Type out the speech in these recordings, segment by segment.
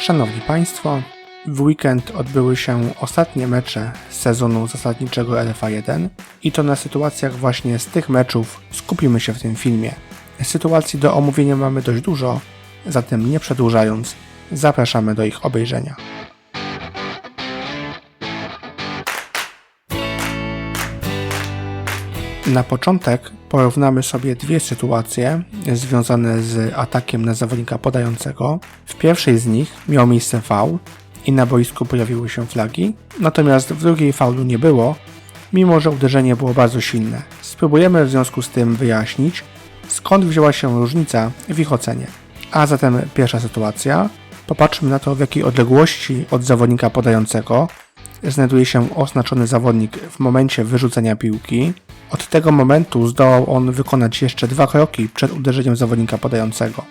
Szanowni Państwo, w weekend odbyły się ostatnie mecze sezonu zasadniczego LFA 1 i to na sytuacjach właśnie z tych meczów skupimy się w tym filmie. Sytuacji do omówienia mamy dość dużo, zatem nie przedłużając, zapraszamy do ich obejrzenia. Na początek porównamy sobie dwie sytuacje związane z atakiem na zawodnika podającego. W pierwszej z nich miał miejsce faul i na boisku pojawiły się flagi, natomiast w drugiej faulu nie było, mimo że uderzenie było bardzo silne. Spróbujemy w związku z tym wyjaśnić, skąd wzięła się różnica w ich ocenie. A zatem pierwsza sytuacja. Popatrzmy na to, w jakiej odległości od zawodnika podającego znajduje się oznaczony zawodnik w momencie wyrzucenia piłki. Od tego momentu zdołał on wykonać jeszcze 2 kroki przed uderzeniem zawodnika podającego.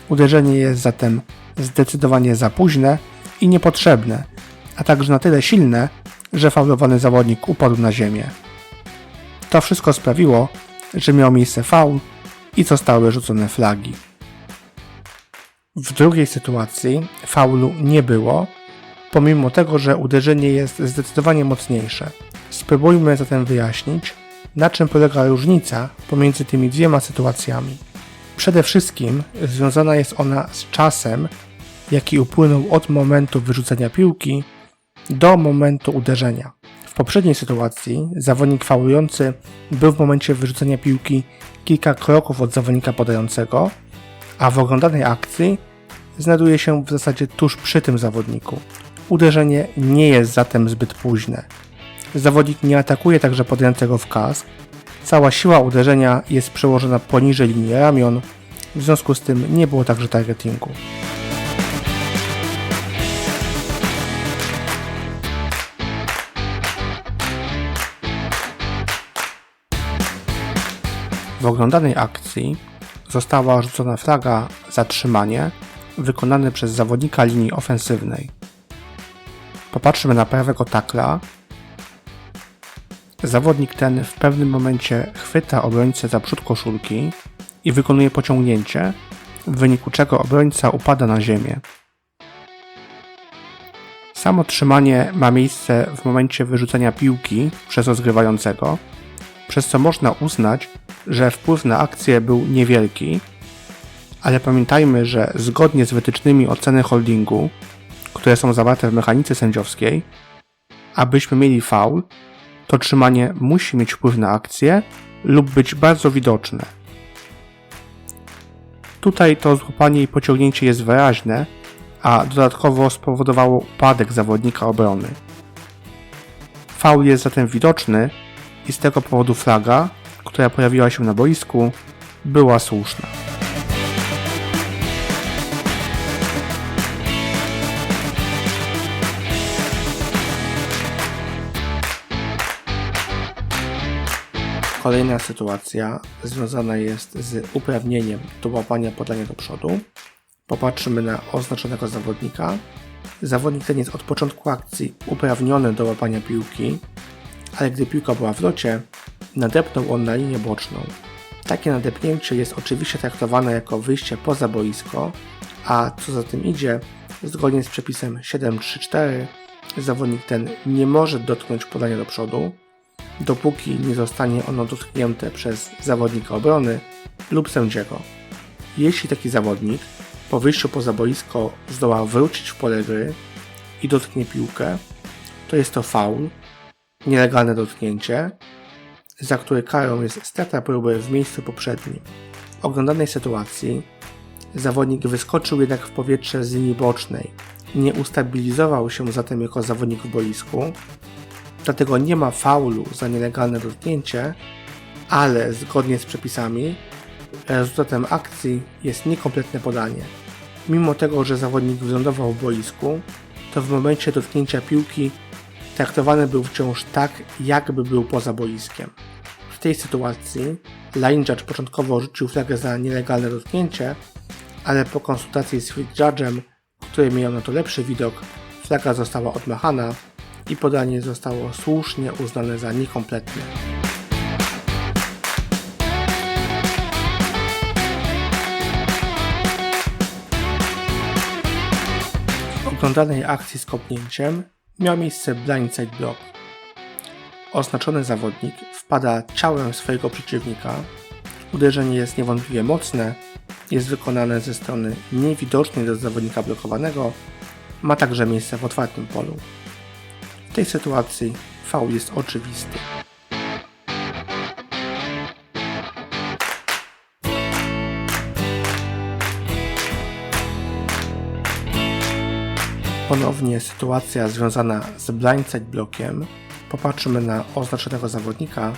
Uderzenie jest zatem zdecydowanie za późne i niepotrzebne, a także na tyle silne, że faulowany zawodnik upadł na ziemię. To wszystko sprawiło, że miał miejsce faul i zostały rzucone flagi. W drugiej sytuacji faulu nie było, pomimo tego, że uderzenie jest zdecydowanie mocniejsze. Spróbujmy zatem wyjaśnić, na czym polega różnica pomiędzy tymi dwiema sytuacjami. Przede wszystkim związana jest ona z czasem, jaki upłynął od momentu wyrzucenia piłki do momentu uderzenia. W poprzedniej sytuacji zawodnik faulujący był w momencie wyrzucenia piłki kilka kroków od zawodnika podającego, a w oglądanej akcji znajduje się w zasadzie tuż przy tym zawodniku. Uderzenie nie jest zatem zbyt późne. Zawodnik nie atakuje także podającego w kask. Cała siła uderzenia jest przełożona poniżej linii ramion, w związku z tym nie było także targetingu. W oglądanej akcji została rzucona flaga za trzymanie wykonane przez zawodnika linii ofensywnej. Popatrzmy na prawego takla. Zawodnik ten w pewnym momencie chwyta obrońcę za przód koszulki i wykonuje pociągnięcie, w wyniku czego obrońca upada na ziemię. Samo trzymanie ma miejsce w momencie wyrzucenia piłki przez rozgrywającego, przez co można uznać, że wpływ na akcję był niewielki, ale pamiętajmy, że zgodnie z wytycznymi oceny holdingu, które są zawarte w mechanice sędziowskiej, abyśmy mieli faul, to trzymanie musi mieć wpływ na akcję lub być bardzo widoczne. Tutaj to złapanie i pociągnięcie jest wyraźne, a dodatkowo spowodowało upadek zawodnika obrony. Faul jest zatem widoczny i z tego powodu flaga, która pojawiła się na boisku, była słuszna. Kolejna sytuacja związana jest z uprawnieniem do łapania podania do przodu. Popatrzymy na oznaczonego zawodnika. Zawodnik ten jest od początku akcji uprawniony do łapania piłki, ale gdy piłka była w locie, nadepnął on na linię boczną. Takie nadepnięcie jest oczywiście traktowane jako wyjście poza boisko, a co za tym idzie, zgodnie z przepisem 7.3.4 zawodnik ten nie może dotknąć podania do przodu, dopóki nie zostanie ono dotknięte przez zawodnika obrony lub sędziego. Jeśli taki zawodnik po wyjściu poza boisko zdoła wrócić w pole gry i dotknie piłkę, to jest to faul, nielegalne dotknięcie, za które karą jest strata próby w miejscu poprzednim. W oglądanej sytuacji zawodnik wyskoczył jednak w powietrze z linii bocznej, nie ustabilizował się zatem jako zawodnik w boisku, dlatego nie ma faulu za nielegalne dotknięcie, ale zgodnie z przepisami rezultatem akcji jest niekompletne podanie. Mimo tego, że zawodnik wylądował w boisku, to w momencie dotknięcia piłki traktowany był wciąż tak, jakby był poza boiskiem. W tej sytuacji line judge początkowo rzucił flagę za nielegalne dotknięcie, ale po konsultacji z field judge'em, który miał na to lepszy widok, flaga została odmachana i podanie zostało słusznie uznane za niekompletne. oglądanej akcji z kopnięciem miał miejsce blindside block. Oznaczony zawodnik wpada ciałem swojego przeciwnika. Uderzenie jest niewątpliwie mocne, jest wykonane ze strony niewidocznej dla zawodnika blokowanego, ma także miejsce w otwartym polu. W tej sytuacji faul jest oczywisty. Ponownie sytuacja związana z blindside blockiem. Popatrzymy na oznaczonego zawodnika.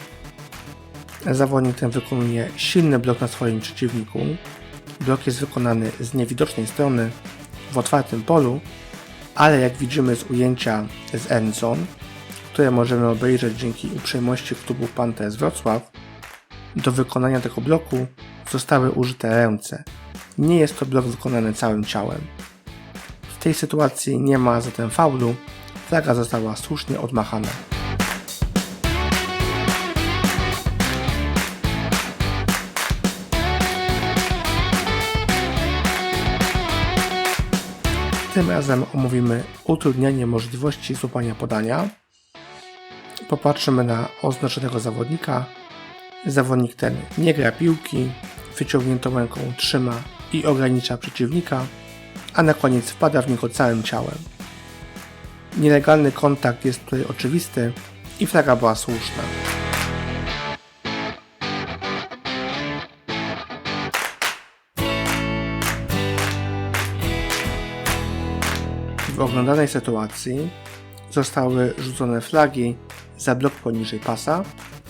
Zawodnik ten wykonuje silny blok na swoim przeciwniku. Blok jest wykonany z niewidocznej strony w otwartym polu, ale jak widzimy z ujęcia z endzone, które możemy obejrzeć dzięki uprzejmości klubu Panthers Wrocław, do wykonania tego bloku zostały użyte ręce. Nie jest to blok wykonany całym ciałem. W tej sytuacji nie ma zatem faulu, flaga została słusznie odmachana. Tym razem omówimy utrudnianie możliwości złapania podania. Popatrzymy na oznaczonego zawodnika. Zawodnik ten nie gra piłki, wyciągniętą ręką trzyma i ogranicza przeciwnika, a na koniec wpada w niego całym ciałem. Nielegalny kontakt jest tutaj oczywisty i flaga była słuszna. W oglądanej sytuacji zostały rzucone flagi za blok poniżej pasa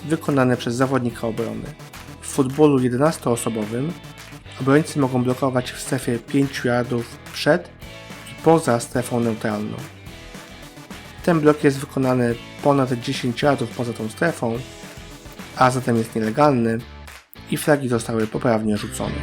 wykonane przez zawodnika obrony. W futbolu 11-osobowym obrońcy mogą blokować w strefie 5 yardów przed i poza strefą neutralną. Ten blok jest wykonany ponad 10 yardów poza tą strefą, a zatem jest nielegalny i flagi zostały poprawnie rzucone.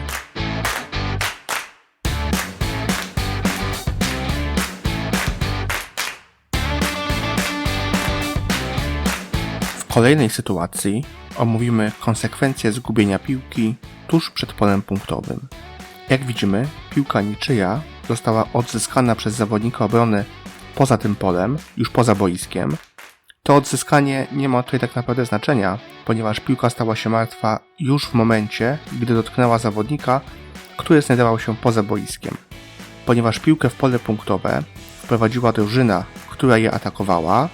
W kolejnej sytuacji omówimy konsekwencje zgubienia piłki tuż przed polem punktowym. Jak widzimy, piłka niczyja została odzyskana przez zawodnika obrony poza tym polem, już poza boiskiem. To odzyskanie nie ma tutaj tak naprawdę znaczenia, ponieważ piłka stała się martwa już w momencie, gdy dotknęła zawodnika, który znajdował się poza boiskiem. Ponieważ piłkę w pole punktowe wprowadziła drużyna, która je atakowała,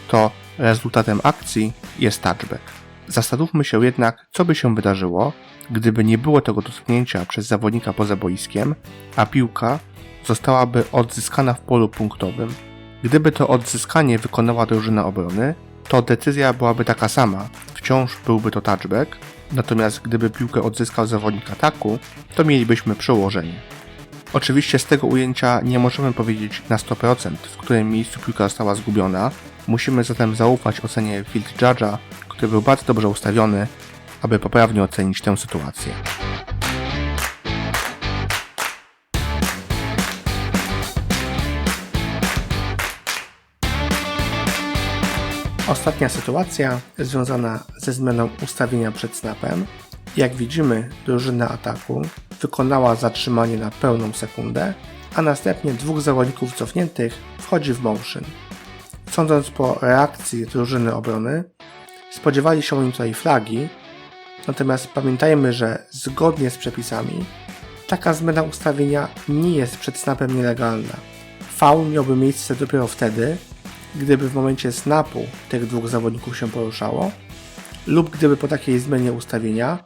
to rezultatem akcji jest touchback. Zastanówmy się jednak, co by się wydarzyło, gdyby nie było tego dotknięcia przez zawodnika poza boiskiem, a piłka zostałaby odzyskana w polu punktowym. Gdyby to odzyskanie wykonała drużyna obrony, to decyzja byłaby taka sama, wciąż byłby to touchback, natomiast gdyby piłkę odzyskał zawodnik ataku, to mielibyśmy przełożenie. Oczywiście z tego ujęcia nie możemy powiedzieć na 100%, w którym miejscu piłka została zgubiona. Musimy zatem zaufać ocenie field judge'a, który był bardzo dobrze ustawiony, aby poprawnie ocenić tę sytuację. Ostatnia sytuacja związana ze zmianą ustawienia przed snapem. Jak widzimy, drużyna ataku wykonała zatrzymanie na pełną sekundę, a następnie dwóch zawodników cofniętych wchodzi w motion. Sądząc po reakcji drużyny obrony, spodziewali się oni tutaj flagi, natomiast pamiętajmy, że zgodnie z przepisami taka zmiana ustawienia nie jest przed snapem nielegalna. Faul miałby miejsce dopiero wtedy, gdyby w momencie snapu tych dwóch zawodników się poruszało lub gdyby po takiej zmianie ustawienia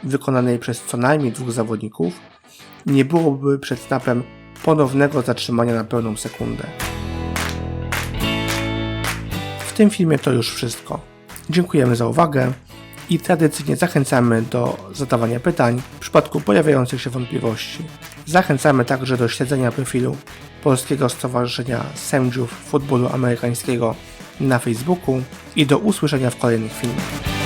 wykonanej przez co najmniej dwóch zawodników nie byłoby przed snapem ponownego zatrzymania na pełną sekundę. W tym filmie to już wszystko. Dziękujemy za uwagę i tradycyjnie zachęcamy do zadawania pytań w przypadku pojawiających się wątpliwości. Zachęcamy także do śledzenia profilu Polskiego Stowarzyszenia Sędziów Futbolu Amerykańskiego na Facebooku i do usłyszenia w kolejnych filmach.